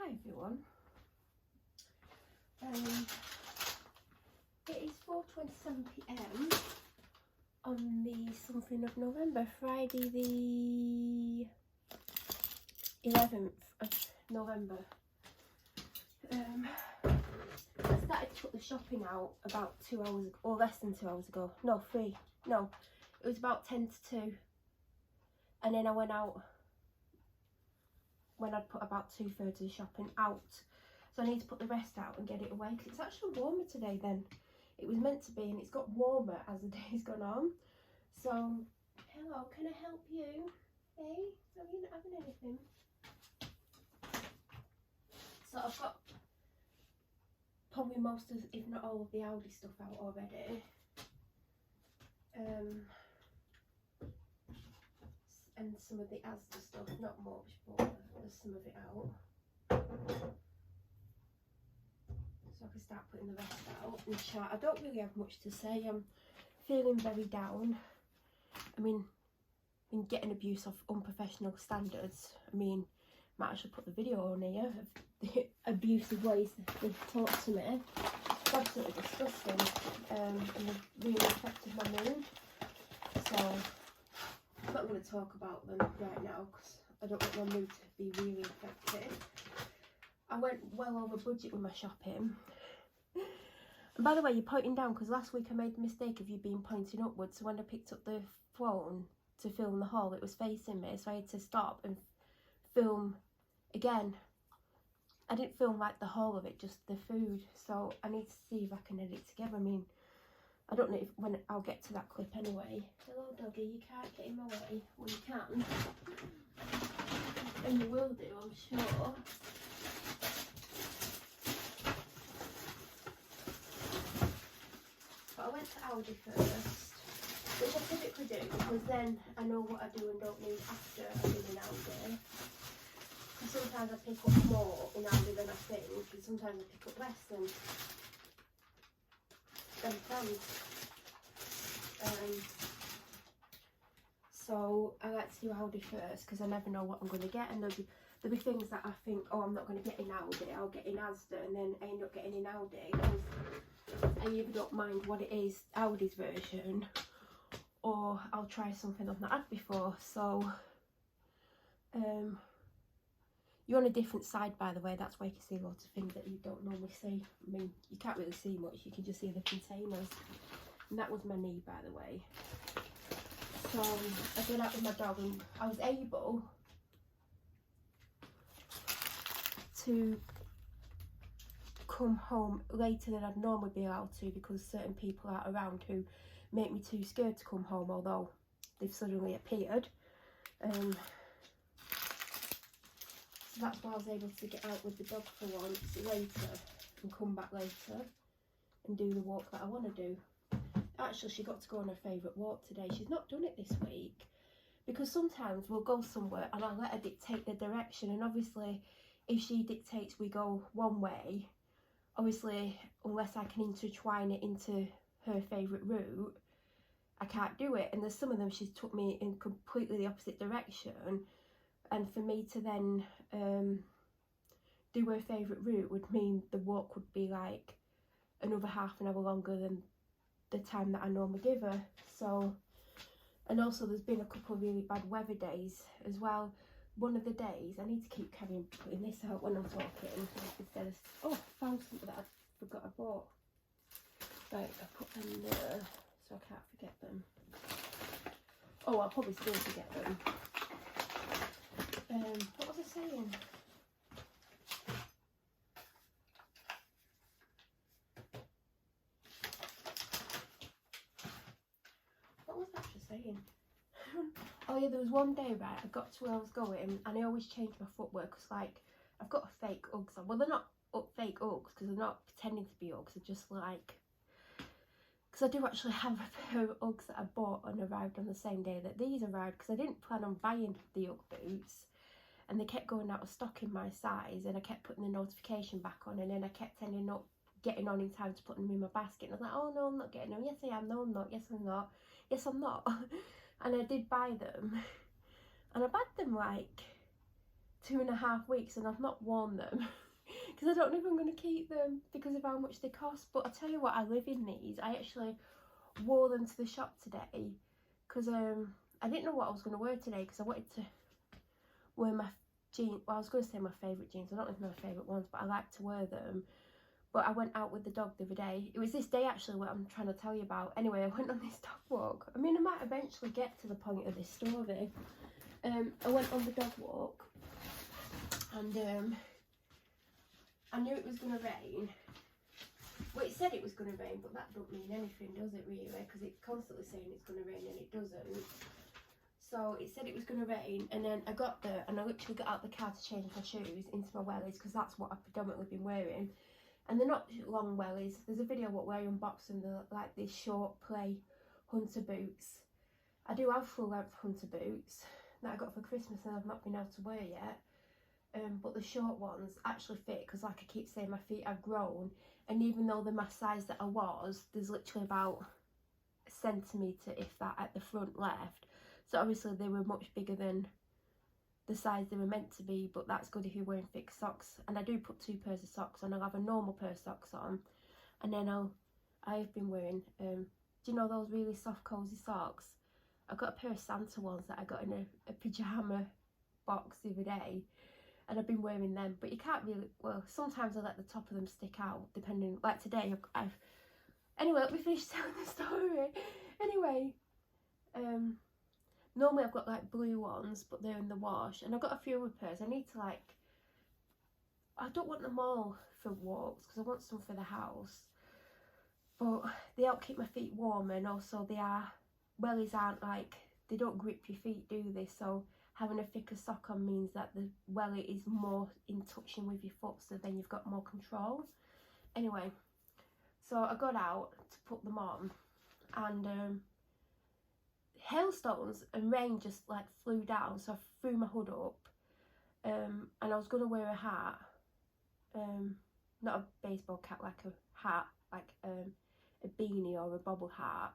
Hi everyone. It is 4:27 p.m. on the something of November, Friday the 11th of November. I started to put the shopping out about 2 hours ago, or less than 2 hours ago. No, 3. No, it was about 10 to 2. And then I went out when I'd put about 2/3 of the shopping out. So I need to put the rest out and get it away, because it's actually warmer today than it was meant to be, and it's got warmer as the day's gone on. So, hello, can I help you? Hey, are you not having anything? So I've got probably most of, if not all of the Aldi stuff out already. And some of the Asda stuff, not much, but there's some of it out. So I can start putting the rest out and chat. I don't really have much to say. I'm feeling very down. I mean, been getting abuse of unprofessional standards. I mean, might actually put the video on here of the abusive ways they talk to me. It's absolutely disgusting, and they've really affected my mood. So I'm not going to talk about them right now because I don't want my mood to be really affected. I went well over budget with my shopping. And by the way, you're pointing down because last week I made the mistake of you being pointing upwards. So when I picked up the phone to film the haul, it was facing me. So I had to stop and film again. I didn't film like the whole of it, just the food. So I need to see if I can edit it together. I mean, I don't know if when I'll get to that clip anyway. Hello doggy, you can't get in my way. Well, you can. And you will do, I'm sure. But I went to Aldi first, which I typically do because then I know what I do and don't need after I've been in Aldi. Because sometimes I pick up more in Aldi than I think, and sometimes I pick up less than planned. So I like to do Aldi first because I never know what I'm going to get, and there'll be things that I think, oh, I'm not going to get in Aldi, I'll get in Asda, and then I end up getting in Aldi because I either don't mind what it is, Aldi's version, or I'll try something I've not had before. So you're on a different side, by the way. That's why you can see lots of things that you don't normally see. I mean, you can't really see much, you can just see the containers. And that was my knee, by the way. So I did that with my dog, and I was able to come home later than I'd normally be allowed to because certain people are around who make me too scared to come home, although they've suddenly appeared. So that's why I was able to get out with the dog for once later and come back later and do the walk that I want to do. Actually, she got to go on her favourite walk today. She's not done it this week because sometimes we'll go somewhere and I'll let her dictate the direction, and obviously if she dictates we go one way, obviously unless I can intertwine it into her favourite route, I can't do it. And there's some of them she's took me in completely the opposite direction, and for me to then do her favourite route would mean the walk would be like another half an hour longer than the time that I normally give her. So, and also there's been a couple of really bad weather days as well. One of the days, I need to keep putting this out when I'm talking instead of, oh, I found something that I forgot I bought. Right, I put them there so I can't forget them. Oh, I'll probably still forget them. What was I saying? What was I just saying? Oh yeah, there was one day, right, I got to where I was going and I always change my footwear because, like, I've got a fake Uggs on. Well, they're not fake Uggs because they're not pretending to be Uggs, they're just like, because I do actually have a pair of Uggs that I bought and arrived on the same day that these arrived, because I didn't plan on buying the Ugg boots and they kept going out of stock in my size, and I kept putting the notification back on, and then I kept ending up getting on in time to put them in my basket, and I was like, oh no, I'm not getting them. Yes I am. No I'm not. Yes I'm not. Yes I'm not. And I did buy them, and I've had them like 2.5 weeks and I've not worn them because I don't know if I'm going to keep them because of how much they cost. But I tell you what, I live in these. I actually wore them to the shop today because I didn't know what I was going to wear today because I wanted to wear my jeans. Well, I was going to say my favourite jeans. I don't know if they're my favourite ones, but I like to wear them. But I went out with the dog the other day. It was this day actually what I'm trying to tell you about. Anyway, I went on this dog walk. I mean, I might eventually get to the point of this story. I went on the dog walk and I knew it was going to rain. Well, it said it was going to rain, but that don't mean anything, does it really? Because it's constantly saying it's going to rain and it doesn't. So it said it was going to rain, and then I got there and I literally got out the car to change my shoes into my wellies because that's what I've predominantly been wearing. And they're not long wellies. There's a video what where I unboxed them. They're like these short play hunter boots. I do have full length hunter boots that I got for Christmas and I've not been able to wear yet. But the short ones actually fit because, like I keep saying, my feet have grown. And even though they're my size that I was, there's literally about a centimetre, if that, at the front left. So obviously they were much bigger than the size they were meant to be, but that's good if you're wearing thick socks. And I do put 2 pairs of socks on. I'll have a normal pair of socks on, and then I've been wearing do you know those really soft cozy socks? I've got a pair of Santa ones that I got in a pyjama box the other day, and I've been wearing them. But you can't really, well, sometimes I let the top of them stick out depending, like today I've anyway, let me finish telling the story. Anyway, normally I've got like blue ones, but they're in the wash, and I've got a few other pairs. I need to I don't want them all for walks because I want some for the house, but they help keep my feet warm, and also wellies aren't like, they don't grip your feet, do they? So having a thicker sock on means that the welly is more in touching with your foot, so then you've got more control. Anyway, so I got out to put them on, and hailstones and rain just like flew down, so I threw my hood up, and I was going to wear a hat, not a baseball cap, like a hat, like a beanie or a bobble hat.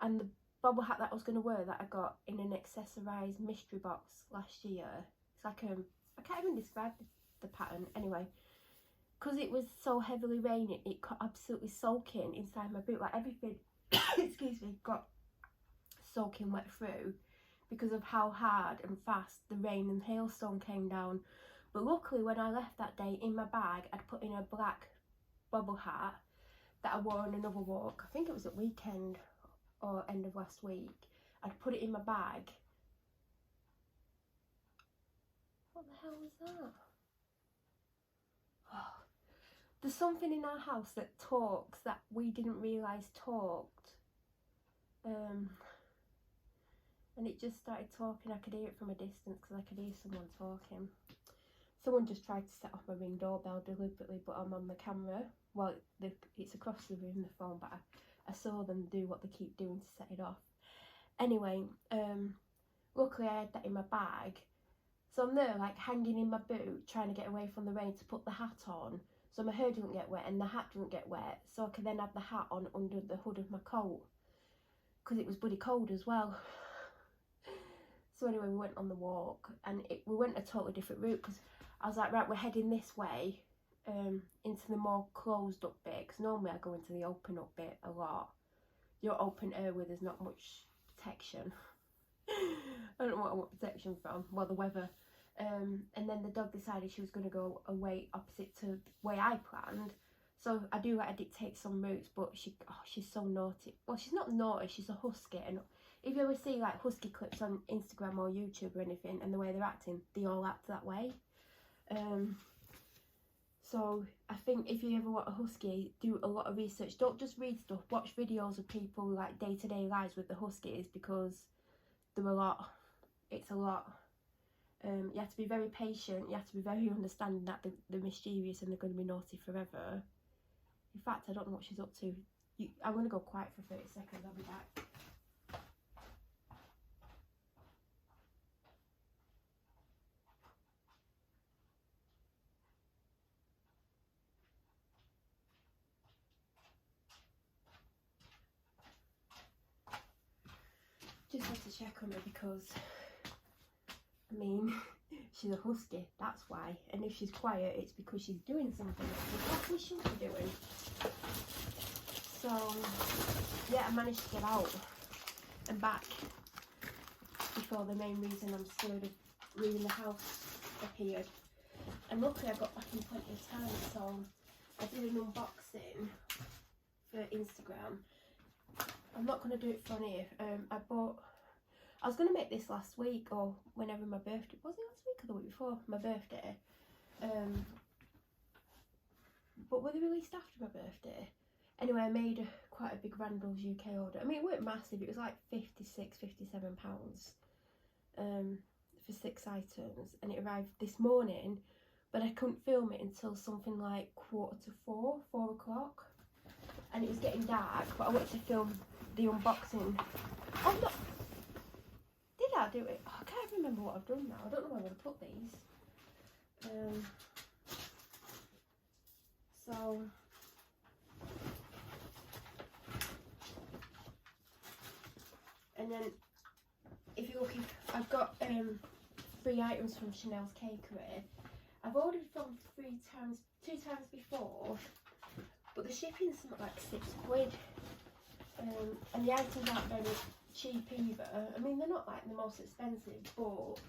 And the bobble hat that I was going to wear, that I got in an accessorised mystery box last year, it's like I can't even describe the pattern. Anyway, because it was so heavily raining, it got absolutely soaking inside my boot, like everything excuse me, got soaking wet through because of how hard and fast the rain and hailstone came down. But luckily when I left that day, in my bag I'd put in a black bobble hat that I wore on another walk. I think it was at weekend or end of last week. I'd put it in my bag. What the hell was that? Oh, there's something in our house that talks that we didn't realise talked. And it just started talking. I could hear it from a distance because I could hear someone talking. Someone just tried to set off my Ring doorbell deliberately, but I'm on the camera. Well, it's across the room, the phone, but I saw them do what they keep doing to set it off. Anyway, luckily I had that in my bag. So I'm there like hanging in my boot, trying to get away from the rain to put the hat on, so my hair doesn't get wet and the hat doesn't get wet, so I can then have the hat on under the hood of my coat, because it was bloody cold as well. So anyway, we went on the walk, and we went a totally different route, because I was like, right, we're heading this way, into the more closed up bit, because normally I go into the open up bit a lot. Your open air where there's not much protection. I don't know what I want protection from. Well, the weather. And then the dog decided she was going to go away opposite to the way I planned. So I do like to dictate some routes, but she's so naughty. Well, she's not naughty, she's a husky. And if you ever see like husky clips on Instagram or YouTube or anything, and the way they're acting, they all act that way. So I think if you ever want a husky, do a lot of research. Don't just read stuff, watch videos of people like day-to-day lives with the huskies, because they're a lot. It's a lot. You have to be very patient, you have to be very understanding that they're mischievous and they're going to be naughty forever. In fact, I don't know what she's up to. I'm going to go quiet for 30 seconds, I'll be back. Just had to check on her because, I mean, She's a husky, that's why. And if she's quiet, it's because she's doing something that she probably shouldn't be doing. So, yeah, I managed to get out and back before the main reason I'm scared of leaving the house appeared. And luckily I got back in plenty of time, so I did an unboxing for Instagram. I'm not going to do it for here. I was going to make this last week or whenever my birthday, was it last week or the week before my birthday? But were they released after my birthday? Anyway, I made quite a big Randall's UK order. I mean, it weren't massive, it was like £56–57 for 6 items, and it arrived this morning, but I couldn't film it until something like 4 o'clock, and it was getting dark, but I wanted to film the unboxing. Oh no! Did I do it? Oh, I can't remember what I've done now. I don't know where I'm going to put these. So... And then, if you're looking, I've got 3 items from Chanel's Cakery. I've ordered from 2 times before, but the shipping's something like £6. And the items aren't very cheap either. I mean, they're not like the most expensive, but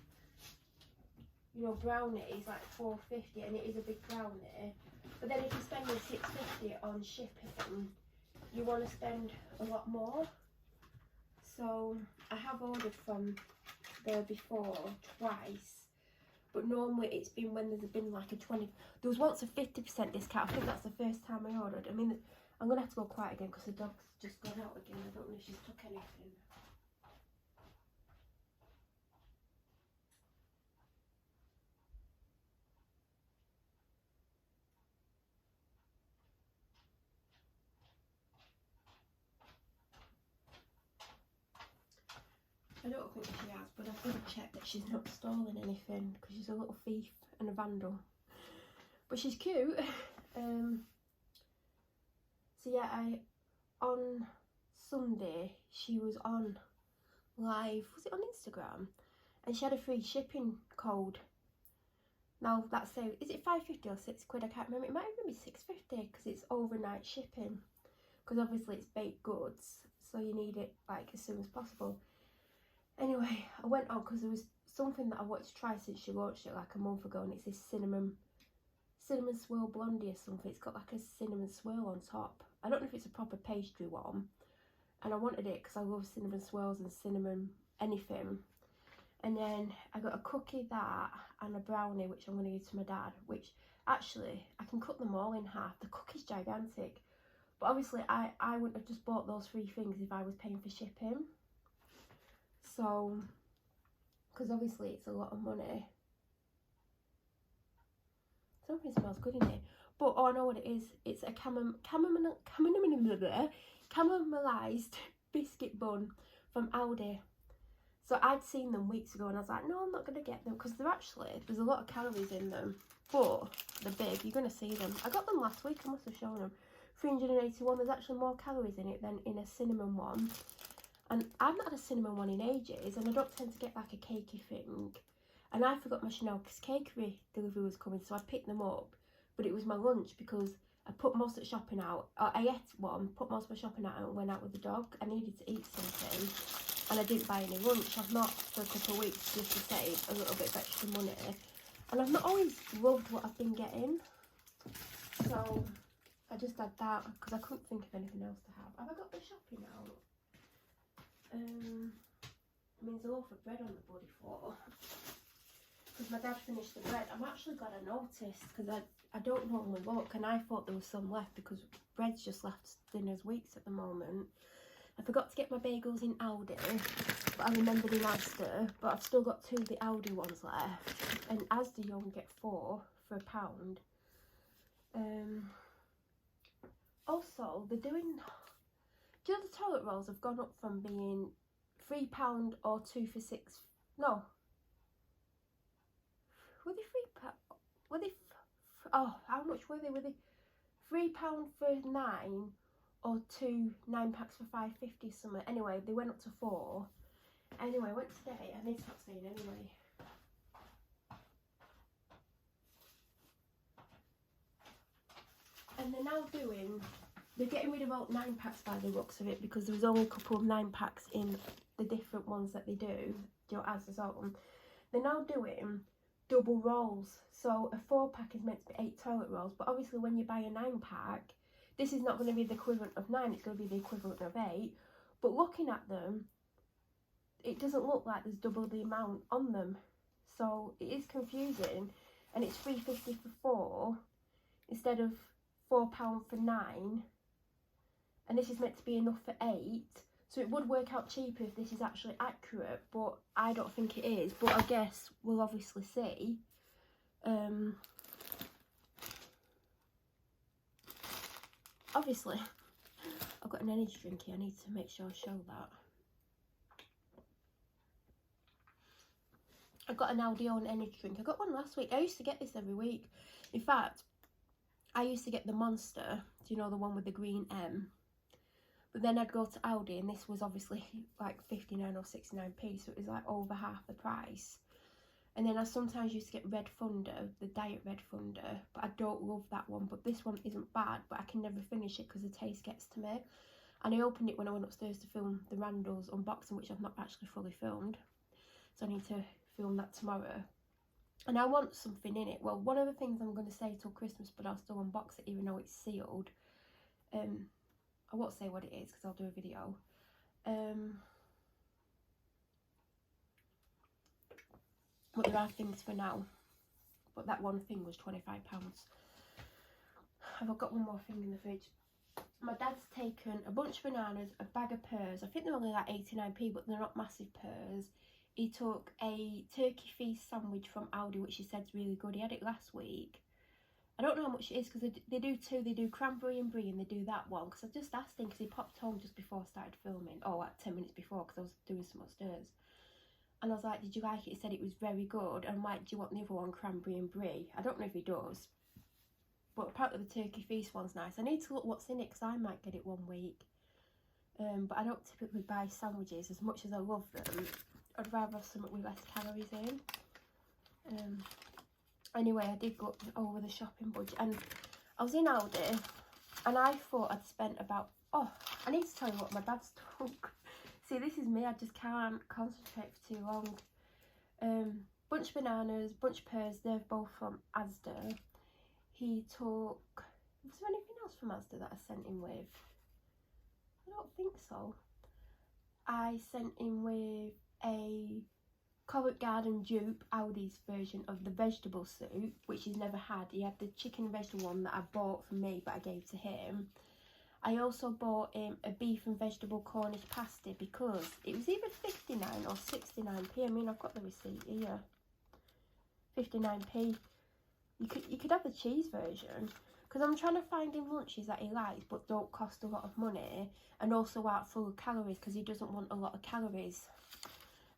you know, brownie is like £4.50, and it is a big brownie. But then if you're spending £6.50 on shipping, you want to spend a lot more. So I have ordered from there before twice, but normally it's been when there's been like a 20. There was once a 50% discount. I think that's the first time I ordered. I mean, I'm gonna have to go quiet again because the dog's just gone out again. I don't know if she's took anything. I don't think she has, but I've got to check that she's not stolen anything because she's a little thief and a vandal. But she's cute. So yeah, on Sunday she was on live, was it on Instagram? And she had a free shipping code. Now that's say, is it £5.50 or £6? I can't remember. It might even be £6.50 because it's overnight shipping. Because obviously it's baked goods, so you need it like as soon as possible. Anyway, I went on because there was something that I wanted to try since she launched it like a month ago, and it's this cinnamon swirl blondie or something. It's got like a cinnamon swirl on top. I don't know if it's a proper pastry one, and I wanted it because I love cinnamon swirls and cinnamon anything. And then I got a cookie, that, and a brownie, which I'm going to give to my dad, which actually I can cut them all in half. The cookie's gigantic, but obviously I wouldn't have just bought those 3 things if I was paying for shipping. So, because obviously it's a lot of money. Something smells good in here. But oh, I know what it is. It's a caramelized biscuit bun from Aldi. So I'd seen them weeks ago and I was like, no, I'm not going to get them because there's a lot of calories in them. But they're big. You're going to see them. I got them last week. I must have shown them. 381. There's actually more calories in it than in a cinnamon one. And I've not had a cinnamon one in ages, and I don't tend to get like a cakey thing. And I forgot my Chanel's Cakery delivery was coming, so I picked them up. But it was my lunch because I put most of the shopping out. I ate one, put most of my shopping out, and went out with the dog. I needed to eat something, and I didn't buy any lunch. I've not for a couple of weeks just to save a little bit of extra money. And I've not always loved what I've been getting. So I just had that because I couldn't think of anything else to have. Have I got the shopping out? I mean, there's a loaf of bread on the bloody floor because my dad finished the bread. I'm actually glad I noticed because I don't normally look, and I thought there was some left because bread's just left dinner's weeks at the moment. I forgot to get my bagels in Aldi, but I remembered in Asda, but I've still got 2 of the Aldi ones left, and Asda you only get 4 for £1. Also, they're doing... Do you know the toilet rolls have gone up from being £3 or 2 for 6? No. Were they £3? Were they? Oh, how much were they? Were they £3 for 9 or 2 9-packs for £5.50 something? Anyway, they went up to 4. Anyway, I went today. I need to stop saying anyway. they're now doing, they're getting rid of all 9-packs by the looks of it, because there was only a couple of 9-packs in the different ones that they do, you know, as there's on. They're now doing double rolls. So a 4-pack is meant to be 8 toilet rolls, but obviously when you buy a 9-pack, this is not going to be the equivalent of 9, it's going to be the equivalent of 8. But looking at them, it doesn't look like there's double the amount on them. So it is confusing, and it's £3.50 for 4 instead of £4 for 9. And this is meant to be enough for 8. So it would work out cheaper if this is actually accurate, but I don't think it is. But I guess we'll obviously see. Obviously, I've got an energy drink here. I need to make sure I show that. I got an Aldion energy drink. I got one last week. I used to get this every week. In fact, I used to get the Monster. Do you know, the one with the green M? But then I'd go to Aldi, and this was obviously like 59 or 69p, so it was like over half the price. And then I sometimes used to get Red Thunder, the Diet Red Thunder, but I don't love that one. But this one isn't bad, but I can never finish it because the taste gets to me. And I opened it when I went upstairs to film the Randalls unboxing, which I've not actually fully filmed. So I need to film that tomorrow. And I want something in it. Well, one of the things I'm going to say till Christmas, but I'll still unbox it even though it's sealed. I won't say what it is because I'll do a video. But there are things for now. But that one thing was £25. I've got one more thing in the fridge. My dad's taken a bunch of bananas, a bag of pears. I think they're only like 89p, but they're not massive pears. He took a turkey feast sandwich from Aldi, which he said's really good. He had it last week. I don't know how much it is because they do two. They do cranberry and brie, and they do that one. Because I just asked him because he popped home just before I started filming. Oh, like 10 minutes before, because I was doing some upstairs. And I was like, did you like it? He said it was very good. And I'm like, do you want the other one, cranberry and brie? I don't know if he does. But apparently the turkey feast one's nice. I need to look what's in it because I might get it one week. But I don't typically buy sandwiches. As much as I love them, I'd rather have something with less calories in. Anyway, I did go over the shopping budget, and I was in Aldi, and I thought I'd spent about, oh, I need to tell you what my dad's took. See, this is me, I just can't concentrate for too long. Bunch of bananas, bunch of pears, they're both from Asda. He took, was there anything else from Asda that I sent him with? I don't think so. I sent him with a Covent Garden dupe, Aldi's version of the vegetable soup, which he's never had. He had the chicken and vegetable one that I bought for me, but I gave to him. I also bought him a beef and vegetable Cornish pasty because it was either 59 or 69p. I mean, I've got the receipt here. 59p. You could have the cheese version, because I'm trying to find him lunches that he likes but don't cost a lot of money, and also aren't full of calories, because he doesn't want a lot of calories.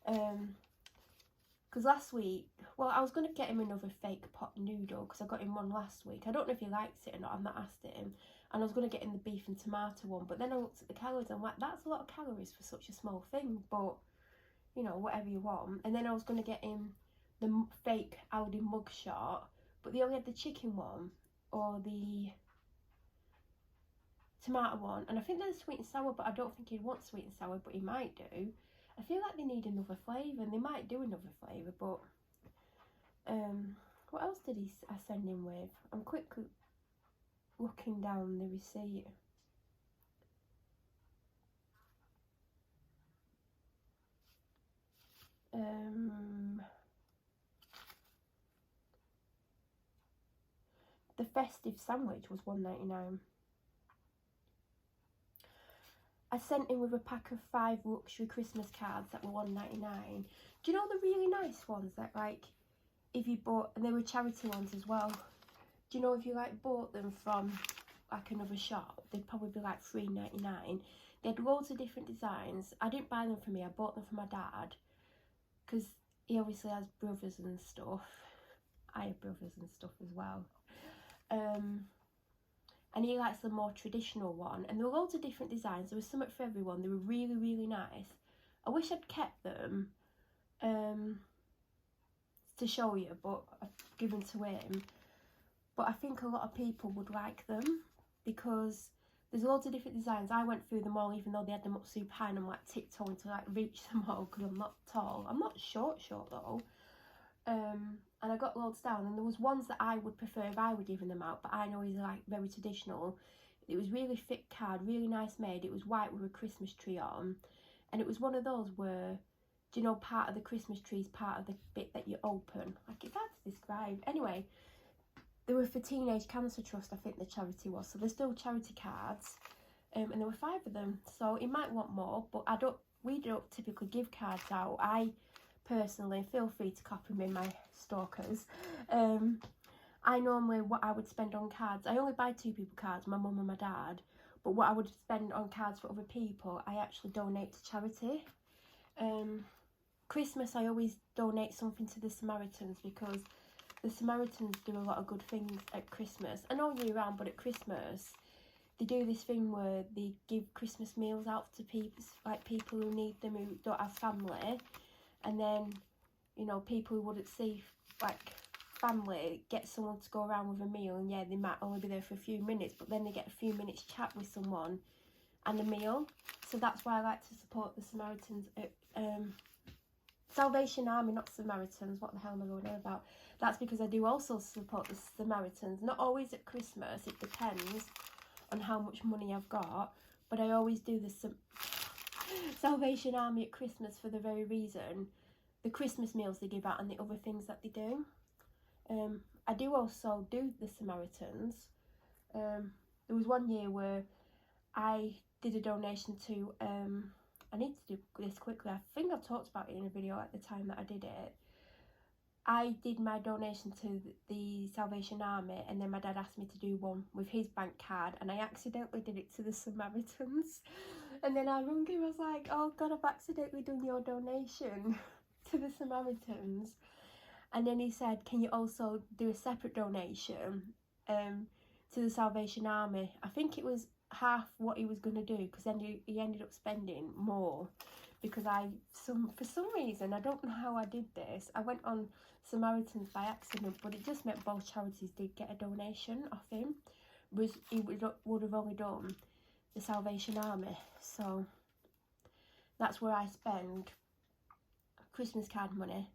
Because last week, well, I was going to get him another fake pot noodle because I got him one last week. I don't know if he likes it or not, I've not asked him. And I was going to get him the beef and tomato one, but then I looked at the calories and I'm like, that's a lot of calories for such a small thing, but, you know, whatever you want. And then I was going to get him the fake Aldi mugshot, but they only had the chicken one or the tomato one, and I think there's sweet and sour, but I don't think he'd want sweet and sour, but he might do. I feel like they need another flavour, and they might do another flavour, but what else did I send him with? I'm quickly looking down the receipt. The festive sandwich was £1.99. I sent him with a pack of 5 luxury Christmas cards that were £1.99. Do you know the really nice ones that, like, if you bought, and they were charity ones as well. Do you know if you like bought them from like another shop, they'd probably be like £3.99. They had loads of different designs. I didn't buy them for me, I bought them for my dad, because he obviously has brothers and stuff. I have brothers and stuff as well. And he likes the more traditional one, and there were loads of different designs. There was something for everyone. They were really, really nice. I wish I'd kept them to show you, but I've given to him. But I think a lot of people would like them. because there's loads of different designs. I went through them all, even though they had them up super high, and I'm like tiptoeing to like reach them all because I'm not tall. I'm not short though. And I got loads down, and there was ones that I would prefer if I were giving them out, but I know is like very traditional. It was really thick card, really nice made. It was white with a Christmas tree on, and it was one of those where, do you know, part of the Christmas tree is part of the bit that you open. Like, it's hard to describe. Anyway, they were for Teenage Cancer Trust, I think the charity was. So there's still charity cards, and there were 5 of them. So it might want more, but we don't typically give cards out. I personally, feel free to copy me, my stalkers. I normally, what I would spend on cards, I only buy 2 people cards, my mum and my dad, but what I would spend on cards for other people, I actually donate to charity. Christmas, I always donate something to the Samaritans, because the Samaritans do a lot of good things at Christmas, and all year round, but at Christmas, they do this thing where they give Christmas meals out to people, like people who need them, who don't have family, and then, you know, people who wouldn't see, like, family, get someone to go around with a meal, and yeah, they might only be there for a few minutes, but then they get a few minutes chat with someone and a meal. So that's why I like to support the Samaritans at Salvation Army, not Samaritans. What the hell am I going on about? That's because I do also support the Samaritans, not always at Christmas, it depends on how much money I've got, but I always do the Salvation Army at Christmas for the very reason, the Christmas meals they give out and the other things that they do. I do also do the Samaritans. There was one year where I did a donation to, I need to do this quickly, I think I talked about it in a video at the time that I did it. I did my donation to the Salvation Army, and then my dad asked me to do one with his bank card, and I accidentally did it to the Samaritans. And then I rung him, I was like, oh God, I've accidentally done your donation to the Samaritans. And then he said, can you also do a separate donation to the Salvation Army? I think it was half what he was going to do, because then he ended up spending more, because for some reason, I don't know how I did this, I went on Samaritans by accident, but it just meant both charities did get a donation off him, whereas he would have only done the Salvation Army. So that's where I spend Christmas card money.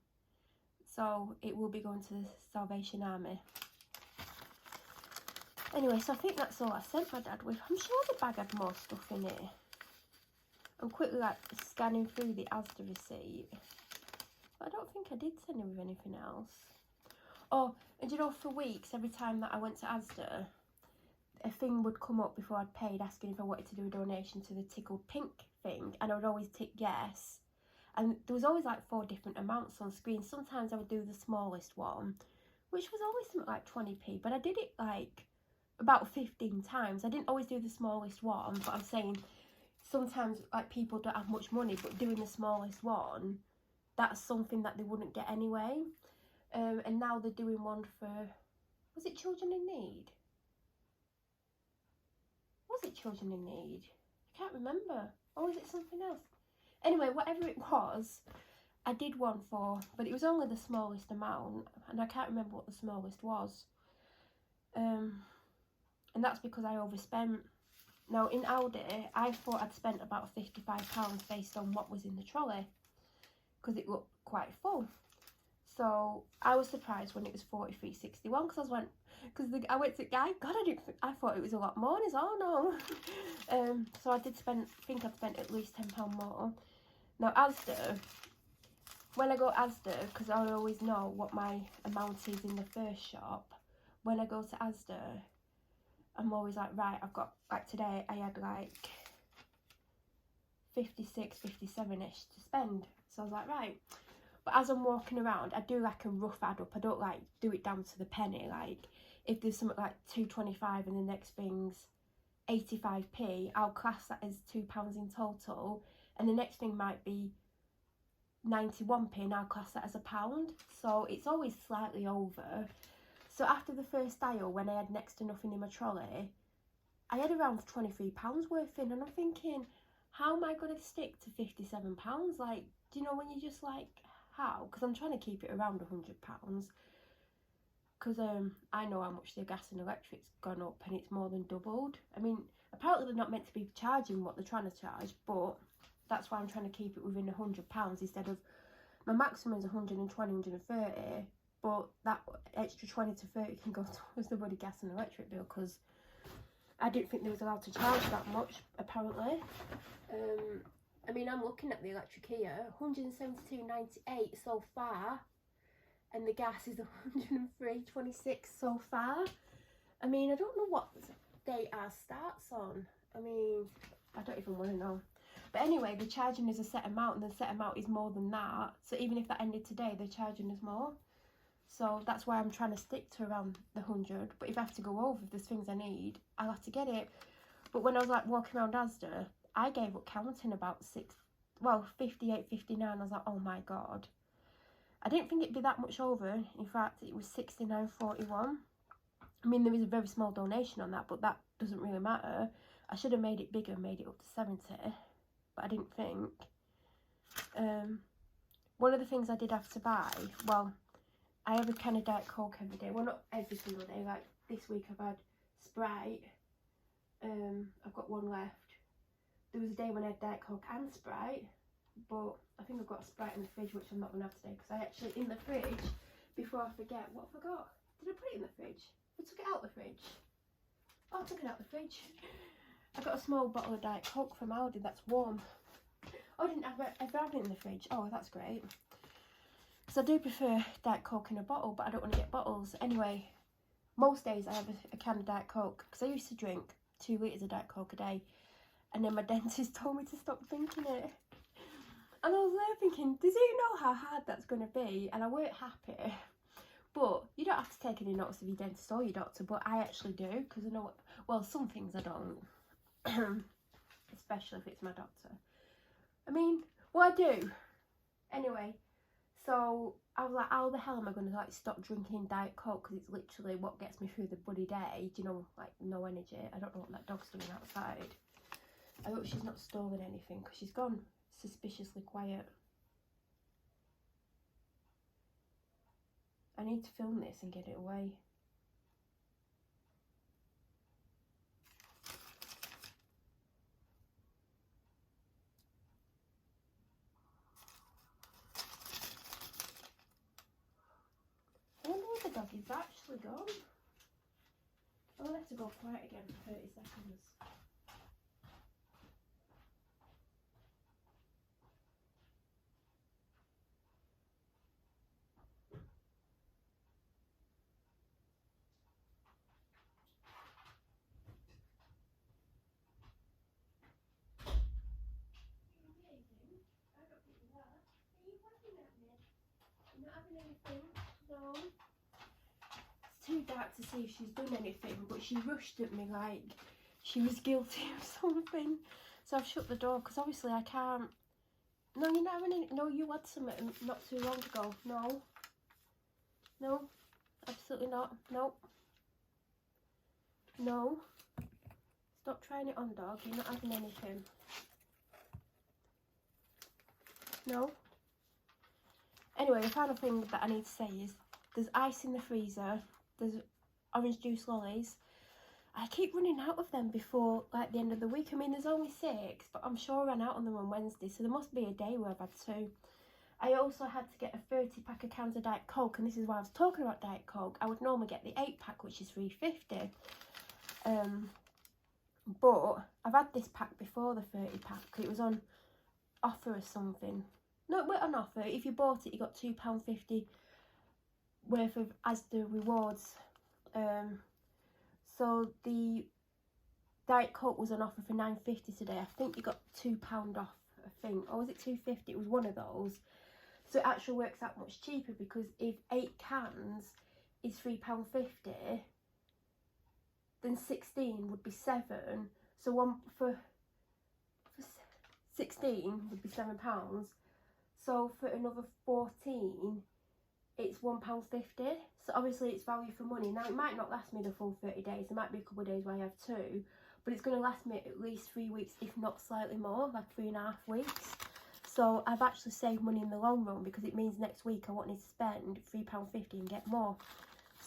So it will be going to the Salvation Army. Anyway, so I think that's all I sent my dad with. I'm sure the bag had more stuff in it. I'm quickly like scanning through the Asda receipt. I don't think I did send him with anything else. Oh, and you know, for weeks, every time that I went to Asda, a thing would come up before I'd paid asking if I wanted to do a donation to the Tickled Pink thing, and I would always tick yes. And there was always like 4 different amounts on screen. Sometimes I would do the smallest one, which was always something like 20p, but I did it like about 15 times. I didn't always do the smallest one, but I'm saying sometimes like people don't have much money, but doing the smallest one, that's something that they wouldn't get anyway. And now they're doing one for, was it Children in Need? Was it Children in Need? I can't remember. Or was it something else? Anyway, whatever it was, I did one for, but it was only the smallest amount, and I can't remember what the smallest was. And that's because I overspent. Now, in Aldi, I thought I'd spent about £55 based on what was in the trolley, because it looked quite full. So I was surprised when it was £43.61, because I went to God, I thought it was a lot more, and it's oh no. So I think I'd spent at least £10 more. Now Asda, when I go Asda, because I always know what my amount is in the first shop, when I go to Asda, I'm always like, right, I've got, like today I had like 56, 57ish to spend. So I was like, right. But as I'm walking around, I do like a rough add up. I don't like do it down to the penny. Like if there's something like £2.25 and the next thing's 85p, I'll class that as £2 in total. And the next thing might be 91p, and I'll class that as £1. So it's always slightly over. So after the first aisle, when I had next to nothing in my trolley, I had around £23 worth in, and I'm thinking, how am I going to stick to £57? Like, do you know when you just like, how? Because I'm trying to keep it around £100. because I know how much the gas and electric's gone up, and it's more than doubled. I mean, apparently they're not meant to be charging what they're trying to charge, but that's why I'm trying to keep it within £100 instead of, my maximum is 120, 130, but that extra 20 to 30 can go towards the bloody gas and electric bill, because I didn't think they was allowed to charge that much, apparently. I mean, I'm looking at the electric here, 172.98 so far, and the gas is 103.26 so far. I mean, I don't know what date ours starts on. I mean, I don't even want to know. But anyway, the charging is a set amount, and the set amount is more than that. So even if that ended today, they're charging us more. So that's why I'm trying to stick to around the 100. But if I have to go over, if there's things I need, I'll have to get it. But when I was like walking around Asda, I gave up counting about 58, 59. I was like, oh my God. I didn't think it'd be that much over. In fact, it was 69.41. I mean, there was a very small donation on that, but that doesn't really matter. I should have made it bigger, made it up to 70, but I didn't think. One of the things I did have to buy, well, I have a can of Diet Coke every day. Well, not every single day. Like this week I've had Sprite. I've got one left. There was a day when I had Diet Coke and Sprite, but I think I've got a Sprite in the fridge, which I'm not going to have today, because I actually, in the fridge, before I forget, what have I got? Did I put it in the fridge? I took it out the fridge. Oh, I took it out the fridge. I got a small bottle of Diet Coke from Aldi that's warm. Oh, I didn't ever have it in the fridge. Oh, that's great. So I do prefer Diet Coke in a bottle, but I don't want to get bottles. Anyway, most days I have a can of Diet Coke, because I used to drink 2 litres of Diet Coke a day, and then my dentist told me to stop drinking it. And I was there thinking, does he know how hard that's going to be? And I weren't happy. But you don't have to take any notice of your dentist or your doctor, but I actually do, because I know what, well, some things I don't. Especially if it's my doctor. I mean, well, I do. Anyway, so I was like, how the hell am I going to like stop drinking Diet Coke, because it's literally what gets me through the bloody day. Do you know, like, no energy. I don't know what that dog's doing outside. I hope she's not stolen anything, because she's gone suspiciously quiet. I need to film this and get it away. I wonder where the dog is actually gone. I'll have to go quiet again for 30 seconds. No. It's too dark to see if she's done anything, but she rushed at me like she was guilty of something. So I've shut the door, because obviously I can't. No, you're not having any. No, you had some not too long ago. No. No. Absolutely not. Nope. No. Stop trying it on, dog. You're not having anything. No. Anyway, the final thing that I need to say is there's ice in the freezer, there's orange juice lollies. I keep running out of them before like the end of the week. I mean, there's only 6, but I'm sure I ran out on them on Wednesday, so there must be a day where I've had 2. I also had to get a 30 pack of cans of Diet Coke, and this is why I was talking about Diet Coke. I would normally get the 8 pack, which is £3.50. But I've had this pack before the 30 pack, because it was on offer or something. No, it weren't on offer. If you bought it, you got £2.50 worth of Asda rewards. So the Diet Coke was on offer for £9.50 today. I think you got £2 off, I think. Or was it £2.50? It was one of those. So it actually works out much cheaper, because if 8 cans is £3.50, then 16 would be 7. So one for 16 would be £7. So for another 14, it's £1.50. So obviously it's value for money. Now it might not last me the full 30 days. There might be a couple of days where I have 2, but it's going to last me at least 3 weeks, if not slightly more, like 3.5 weeks. So I've actually saved money in the long run, because it means next week I won't need to spend £3.50 and get more.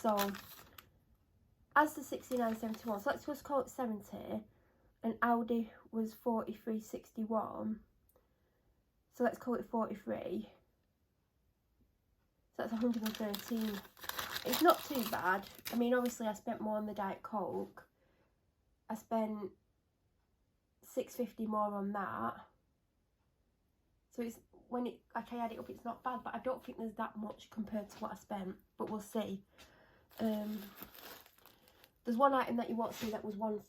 So as the 69.71, so let's just call it 70, and Audi was 43.61, so let's call it 43. So that's 113. It's not too bad. I mean, obviously I spent more on the Diet Coke. I spent $6.50 more on that. So it's, when it, like, I add it up, it's not bad, but I don't think there's that much compared to what I spent, but we'll see. There's one item that you won't see that was $1.50,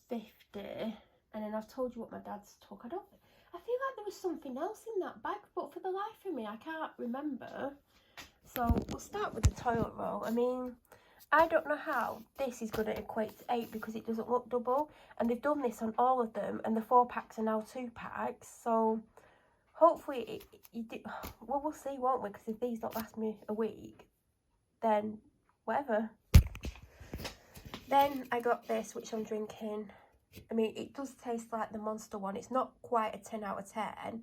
and then I've told you what my dad's took. I feel like there was something else in that bag, but for the life of me I can't remember. So we'll start with the toilet roll. I mean, I don't know how this is going to equate to 8 because it doesn't look double, and they've done this on all of them, and the 4-packs are now 2-packs. So hopefully well, we'll see, won't we? Because if these don't last me a week, then whatever. Then I got this, which I'm drinking. I mean, it does taste like the Monster one. It's not quite a 10 out of 10.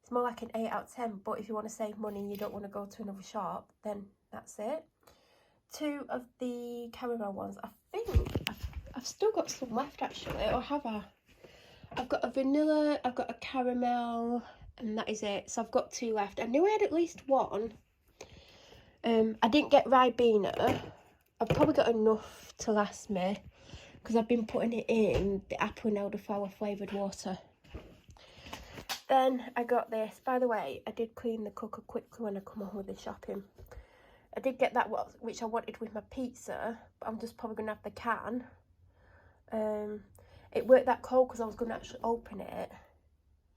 It's more like an 8 out of 10. But if you want to save money and you don't want to go to another shop, then that's it. 2 of the caramel ones. I think I've still got some left, actually. Or have I? I've got a vanilla, I've got a caramel, and that is it. So I've got 2 left. I knew I had at least 1. I didn't get Ribena. I've probably got enough to last me because I've been putting it in the apple and elderflower flavoured water. Then I got this. By the way, I did clean the cooker quickly when I come home with the shopping. I did get that which I wanted with my pizza, but I'm just probably going to have the can. It worked that cold because I was going to actually open it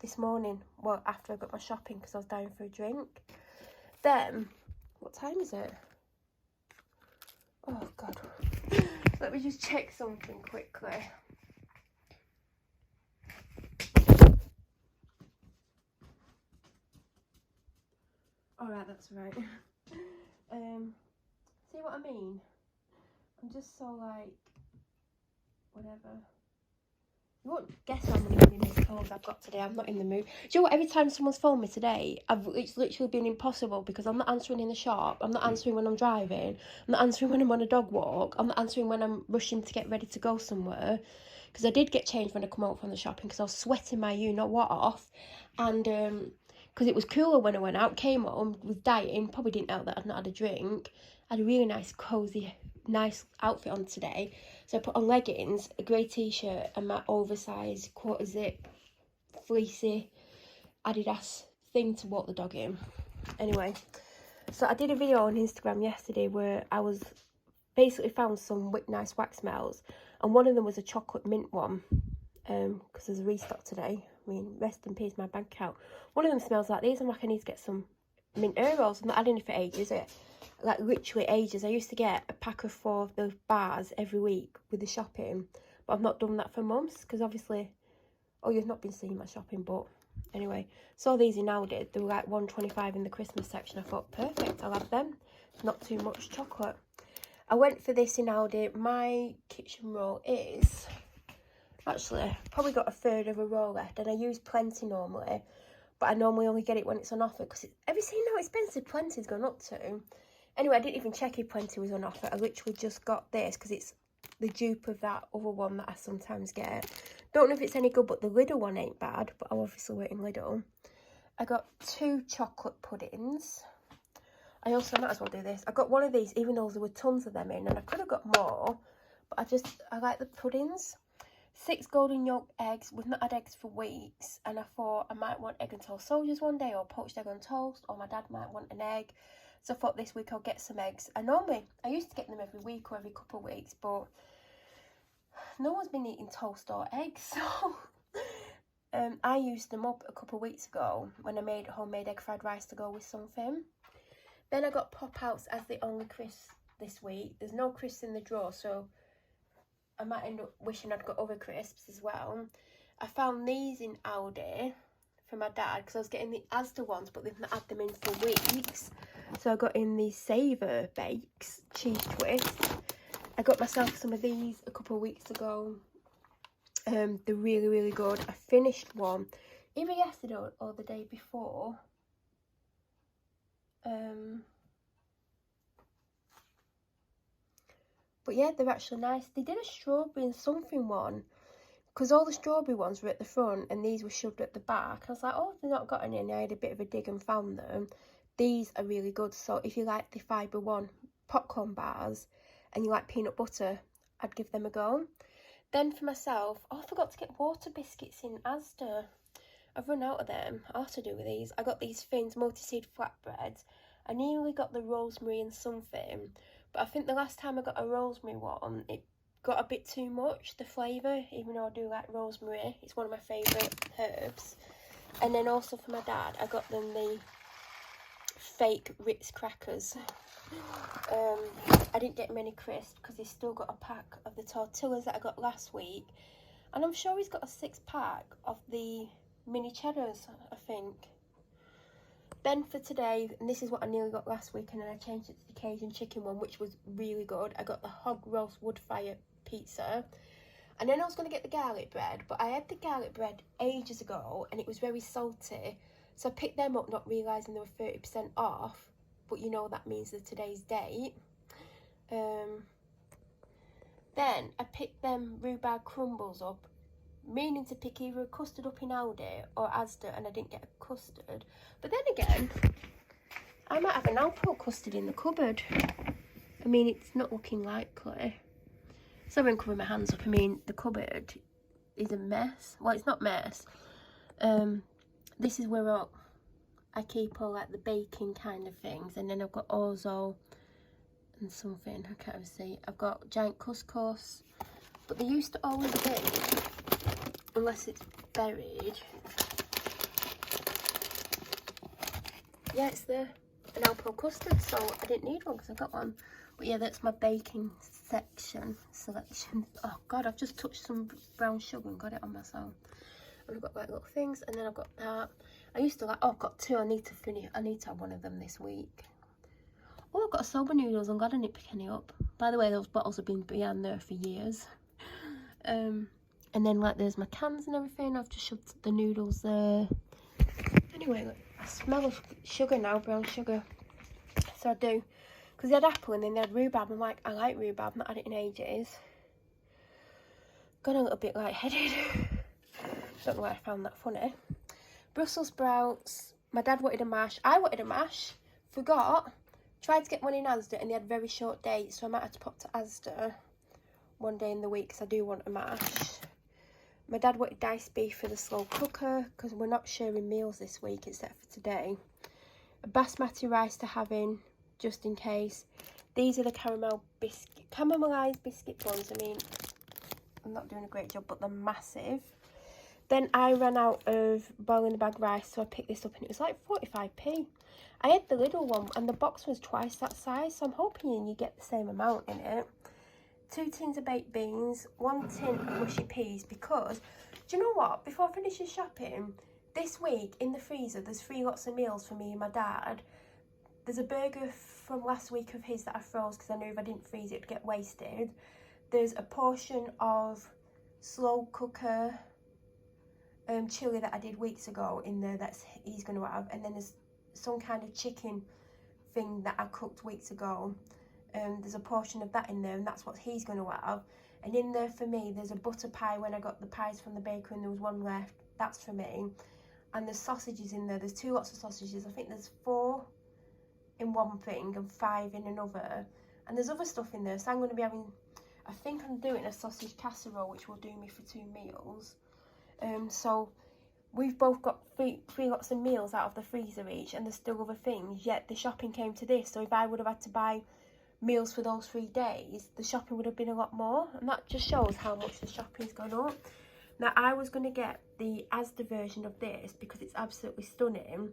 this morning, well, after I got my shopping, because I was down for a drink. Then, what time is it? Oh, God. Let me just check something quickly. Alright, that's right. See what I mean? I'm just so, like, whatever. You won't guess how many missed calls I've got today. I'm not in the mood. Do you know what? Every time someone's phoned me today, it's literally been impossible because I'm not answering in the shop. I'm not answering when I'm driving. I'm not answering when I'm on a dog walk. I'm not answering when I'm rushing to get ready to go somewhere. Because I did get changed when I come out from the shopping because I was sweating my you-know-what off. And because it was cooler when I went out, came home, was dieting, probably didn't help that I'd not had a drink. I had a really nice, cosy, nice outfit on today. So I put on leggings, a grey t-shirt, and my oversized quarter zip, fleecy Adidas thing to walk the dog in. Anyway, so I did a video on Instagram yesterday where I was basically found some nice wax melts, and one of them was a chocolate mint one, because there's a restock today. I mean, rest in peace, my bank account. One of them smells like these. I'm like, I need to get some mint Earls. I'm not had any for ages, like literally ages. I used to get a pack of 4 of those bars every week with the shopping, but I've not done that for months because obviously, oh, you've not been seeing my shopping, but anyway, saw these in Aldi. They were like $1.25 in the Christmas section. I thought, perfect, I'll have them. Not too much chocolate. I went for this in Aldi. My kitchen roll is actually probably got 1/3 of a roll left, and I use Plenty normally, but I normally only get it when it's on offer because have you seen how expensive Plenty's gone up to? Anyway, I didn't even check if Plenty was on offer. I literally just got this because it's the dupe of that other one that I sometimes get. Don't know if it's any good, but the Lidl one ain't bad, but I'm obviously waiting Lidl. I got 2 chocolate puddings. I also might as well do this. I got one of these, even though there were tons of them in, and I could have got more, but I like the puddings. 6 golden yolk eggs. We've not had eggs for weeks, and I thought I might want egg and toast soldiers one day, or poached egg on toast, or my dad might want an egg. So I thought this week I'll get some eggs. And normally, I used to get them every week or every couple of weeks, but no one's been eating toast or eggs, so I used them up a couple of weeks ago when I made homemade egg fried rice to go with something. Then I got pop-outs as the only crisps this week. There's no crisps in the drawer, so I might end up wishing I'd got other crisps as well. I found these in Aldi for my dad because I was getting the Asda ones, but they've not had them in for weeks. So I got in these Savour Bakes cheese twists. I got myself some of these a couple of weeks ago. They're really, really good. I finished one either yesterday or the day before. But yeah, they're actually nice. They did a strawberry and something one, because all the strawberry ones were at the front and these were shoved at the back. I was like, oh, they've not got any, and I had a bit of a dig and found them. These are really good. So if you like the Fibre One popcorn bars and you like peanut butter, I'd give them a go. Then for myself, oh, I forgot to get water biscuits in Asda. I've run out of them. I have to do with these. I got these Fins multi-seed flatbreads. I nearly got the rosemary and something, but I think the last time I got a rosemary one, it got a bit too much, the flavour, even though I do like rosemary. It's one of my favourite herbs. And then also for my dad, I got them the fake Ritz crackers. I didn't get him any crisps because he's still got a pack of the tortillas that I got last week. And I'm sure he's got a 6-pack of the mini cheddars, I think. Then for today, and this is what I nearly got last week, and then I changed it to the Cajun chicken one, which was really good. I got the hog roast wood fire pizza. And then I was going to get the garlic bread, but I had the garlic bread ages ago and it was very salty. So I picked them up not realising they were 30% off. But you know that means that today's date. Then I picked them rhubarb crumbles up, meaning to pick either a custard up in Aldi or Asda, and I didn't get a custard. But then again, I might have an Alpo custard in the cupboard. I mean, it's not looking likely. Sorry, I'm covering my hands up. I mean, the cupboard is a mess. Well, it's not mess. This is where I keep all like the baking kind of things, and then I've got orzo and something. I can't even see. I've got giant couscous, but they used to always be, unless it's buried. Yeah, it's an Alpo custard, so I didn't need one because I got one. But yeah, that's my baking selection. Oh god, I've just touched some brown sugar and got it on myself. And I've got like little things, and then I've got that. I used to like, oh, I've got 2. I need to have one of them this week. Oh, I've got soba noodles. I'm glad I didn't pick any up. By the way, those bottles have been behind there for years. And then like there's my cans and everything. I've just shoved the noodles there. Anyway, look, I smell of sugar now, brown sugar. So I do. Because they had apple and then they had rhubarb. I'm like, I like rhubarb, not had it in ages. Got a little bit lightheaded. Don't know why I found that funny. Brussels sprouts. My dad wanted a mash. I wanted a mash. Forgot. Tried to get one in Asda and they had very short dates. So I might have to pop to Asda one day in the week because I do want a mash. My dad wanted diced beef for the slow cooker because we're not sharing meals this week except for today. A basmati rice to have in, just in case. These are the caramelised biscuit buns. I mean, I'm not doing a great job, but they're massive. Then I ran out of boil in the bag rice, so I picked this up and it was like 45p. I had the little one and the box was twice that size, so I'm hoping you get the same amount in it. 2 tins of baked beans, 1 tin of mushy peas, because, do you know what? Before I finish this shopping, this week in the freezer, there's 3 lots of meals for me and my dad. There's a burger from last week of his that I froze because I knew if I didn't freeze it, it'd get wasted. There's a portion of slow cooker chili that I did weeks ago in there that he's going to have. And then there's some kind of chicken thing that I cooked weeks ago. There's a portion of that in there and that's what he's going to have. And in there for me, there's a butter pie when I got the pies from the bakery and there was 1 left. That's for me. And there's sausages in there. There's 2 lots of sausages. I think there's 4 in one thing and 5 in another. And there's other stuff in there. So I'm going to be having, I think I'm doing a sausage casserole, which will do me for 2 meals. So we've both got three lots of meals out of the freezer each, and there's still other things, yet the shopping came to this. So if I would have had to buy meals for those 3 days, the shopping would have been a lot more, and that just shows how much the shopping's gone up. Now I was going to get the Asda version of this because it's absolutely stunning.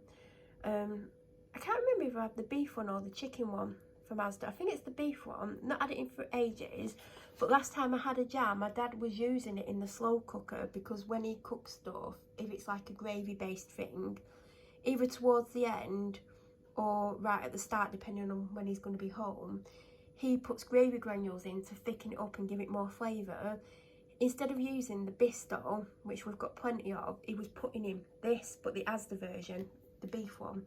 I can't remember if I have the beef one or the chicken one from Asda. I think it's the beef one. Not had it in for ages, but last time I had a jam, my dad was using it in the slow cooker because when he cooks stuff, if it's like a gravy based thing, either towards the end or right at the start, depending on when he's going to be home, he puts gravy granules in to thicken it up and give it more flavour. Instead of using the Bisto, which we've got plenty of, he was putting in this, but the Asda version, the beef one,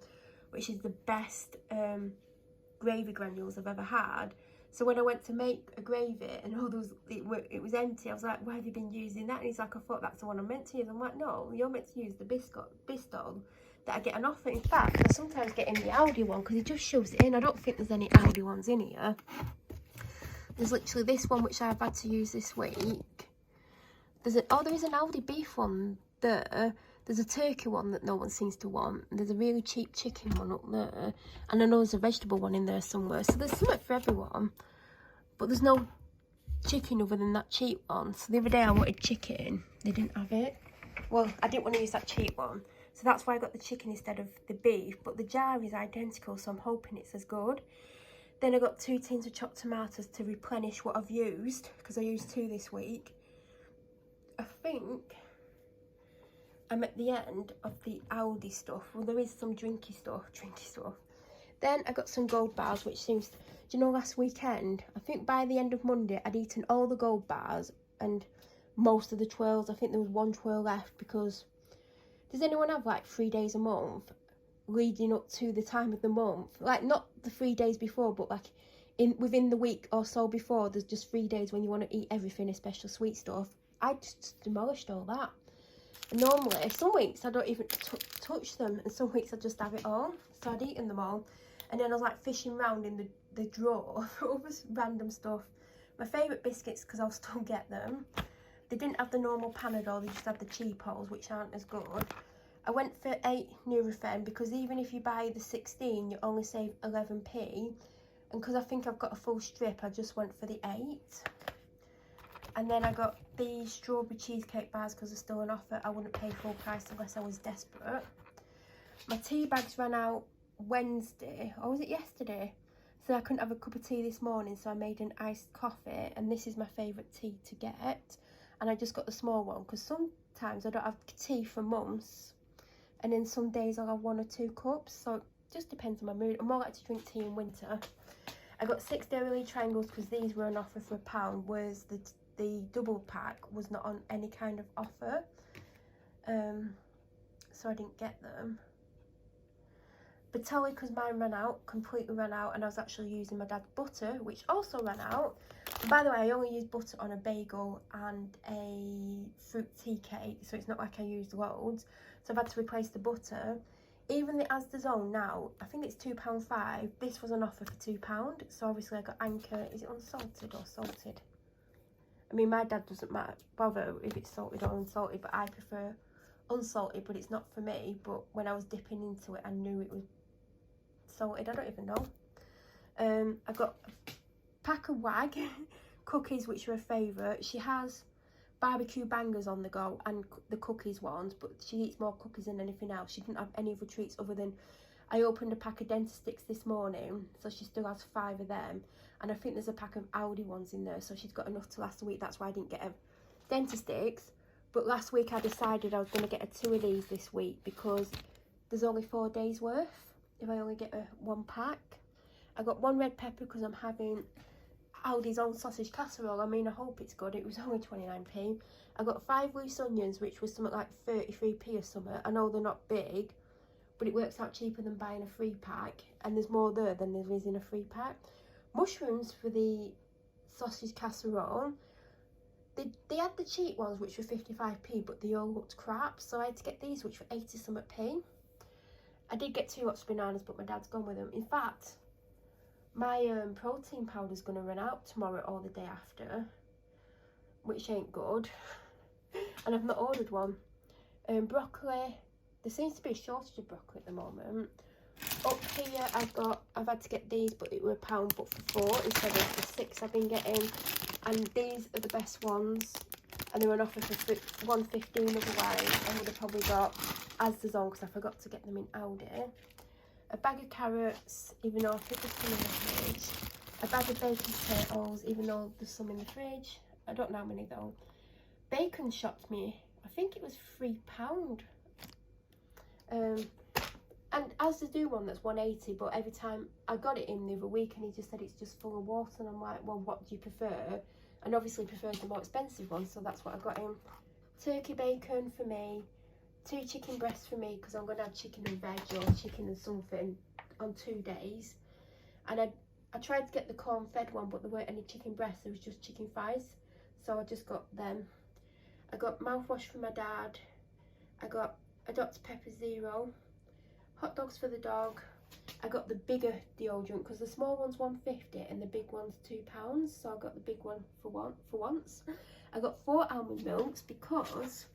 which is the best gravy granules I've ever had. So when I went to make a gravy and all those, it was empty, I was like, why have you been using that? And he's like, I thought that's the one I'm meant to use. I'm like, no, you're meant to use the Bistol that I get an offer. In fact, I sometimes get in the Aldi one because it just shoves it in. I don't think there's any Aldi ones in here. There's literally this one which I've had to use this week. There is an Aldi beef one there. There's a turkey one that no one seems to want. There's a really cheap chicken one up there. And I know there's a vegetable one in there somewhere. So there's something for everyone. But there's no chicken other than that cheap one. So the other day I wanted chicken. They didn't have it. Well, I didn't want to use that cheap one. So that's why I got the chicken instead of the beef. But the jar is identical, so I'm hoping it's as good. Then I got 2 tins of chopped tomatoes to replenish what I've used. Because I used 2 this week. I think I'm at the end of the Aldi stuff. Well, there is some drinky stuff. Then I got some gold bars, which seems, do you know, last weekend, I think by the end of Monday, I'd eaten all the gold bars and most of the twirls. I think there was 1 twirl left because, does anyone have like 3 days a month leading up to the time of the month? Like not the 3 days before, but like within the week or so before, there's just 3 days when you want to eat everything, especially sweet stuff. I just demolished all that. And normally, some weeks I don't even touch them, and some weeks I just have it all. So I'd eaten them all. And then I was like fishing around in the drawer for all this random stuff. My favourite biscuits, because I'll still get them. They didn't have the normal Panadol, they just had the cheapos, which aren't as good. I went for 8 Nurofen, because even if you buy the 16, you only save 11p. And because I think I've got a full strip, I just went for the 8. And then I got the strawberry cheesecake bars because they're still on offer. I wouldn't pay full price unless I was desperate. My tea bags ran out Wednesday, or was it yesterday? So I couldn't have a cup of tea this morning, so I made an iced coffee, and this is my favourite tea to get. And I just got the small one because sometimes I don't have tea for months, and then some days I'll have 1 or 2 cups, so it just depends on my mood. I'm more like to drink tea in winter. I got 6 Dairy triangles because these were on offer for £1, whereas the double pack was not on any kind of offer, so I didn't get them. Batoli, because mine completely ran out, and I was actually using my dad's butter, which also ran out. And by the way, I only used butter on a bagel and a fruit tea cake, so it's not like I used loads. So I've had to replace the butter. Even the Asda's own now, I think it's £2.5. This was on offer for £2, so obviously I got Anchor. Is it unsalted or salted? I mean, my dad doesn't bother if it's salted or unsalted, but I prefer unsalted, but it's not for me. But when I was dipping into it, I knew it was salted. I don't even know. I got a pack of Wag cookies, which are a favourite. She has barbecue bangers on the go and the cookies ones, but she eats more cookies than anything else. She didn't have any other treats other than, I opened a pack of Dentastix this morning, so she still has 5 of them. And I think there's a pack of Aldi ones in there, so she's got enough to last a week. That's why I didn't get a Dentastix. But last week I decided I was going to get 2 of these this week because there's only 4 days worth if I only get 1 pack. I got 1 red pepper because I'm having Aldi's own sausage casserole. I mean, I hope it's good. It was only 29p. I got 5 loose onions, which was something like 33p or something. I know they're not big, but it works out cheaper than buying a 3 pack. And there's more there than there is in a 3 pack. Mushrooms for the sausage casserole. They had the cheap ones, which were 55p, but they all looked crap. So I had to get these, which were 80 something p. I did get 2 lots of bananas, but my dad's gone with them. In fact, my protein powder's going to run out tomorrow or the day after, which ain't good. And I've not ordered one. Broccoli. There seems to be a shortage of broccoli at the moment. Up here, I've had to get these, but it were £1, but for 4 instead of the 6 I've been getting. And these are the best ones, and they were on offer for £1.15. Otherwise, I would have probably got Asda's on because I forgot to get them in Aldi. A bag of carrots, even though I think there's some in the fridge. A bag of bacon potatoes, even though there's some in the fridge. I don't know how many though. Bacon shocked me. I think it was £3. And Asda do one that's 180, but every time I got it in the other week and he just said it's just full of water, and I'm like, well, what do you prefer? And obviously prefers the more expensive one, so that's what I got in. Turkey bacon for me, 2 chicken breasts for me because I'm going to have chicken and veg or chicken and something on 2 days. And I tried to get the corn fed one, but there weren't any chicken breasts, there was just chicken thighs, so I just got them. I got mouthwash for my dad, I got a Dr Pepper Zero, hot dogs for the dog. I got the bigger deodorant because the small one's £1.50 and the big one's £2, so I got the big one for once. I got 4 almond milks because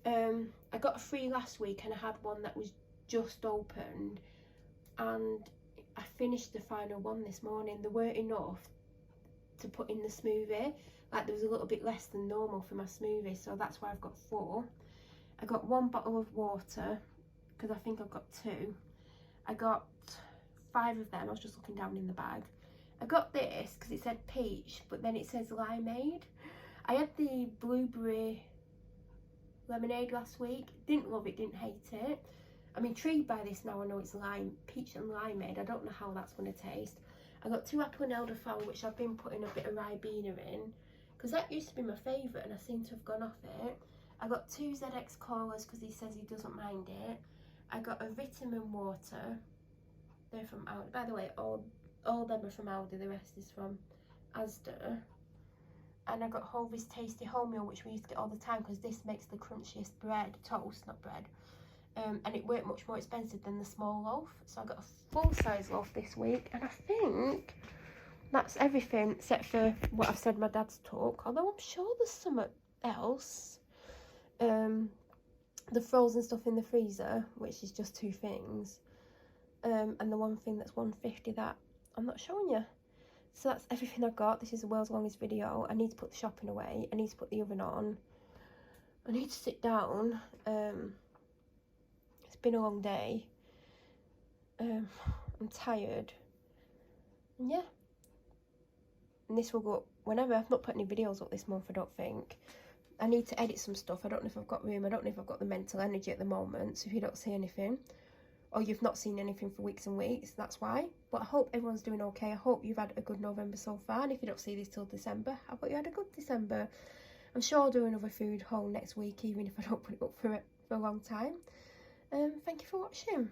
I got a free last week and I had one that was just opened, and I finished the final one this morning. There weren't enough to put in the smoothie, like there was a little bit less than normal for my smoothie, so that's why I've got 4. I got 1 bottle of water because I think I've got 2. I got 5 of them. I was just looking down in the bag. I got this because it said peach, but then it says limeade. I had the blueberry lemonade last week. Didn't love it, didn't hate it. I'm intrigued by this now. I know it's peach and limeade. I don't know how that's going to taste. I got 2 apple and elderflower, which I've been putting a bit of Ribena in because that used to be my favourite and I seem to have gone off it. I got 2 ZX colas because he says he doesn't mind it. I got a vitamin water. They're from Aldi. By the way, all them are from Aldi. The rest is from Asda. And I got Hovis Tasty Wholemeal, which we used to get all the time because this makes the crunchiest bread. Toast, not bread. And it weren't much more expensive than the small loaf. So I got a full-size loaf this week. And I think that's everything except for what I've said my dad's took. Although I'm sure there's something else. The frozen stuff in the freezer, which is just 2 things, and the one thing that's £1.50 that I'm not showing you. So that's everything I got. This is the world's longest video. I need to put the shopping away. I need to put the oven on. I need to sit down. It's been a long day. I'm tired. And yeah. And this will go up whenever. I've not put any videos up this month, I don't think. I need to edit some stuff. I don't know if I've got room. I don't know if I've got the mental energy at the moment. So if you don't see anything, or you've not seen anything for weeks and weeks, that's why. But I hope everyone's doing okay. I hope you've had a good November so far. And if you don't see this till December, I hope you had a good December. I'm sure I'll do another food haul next week, even if I don't put it up for a long time. Thank you for watching.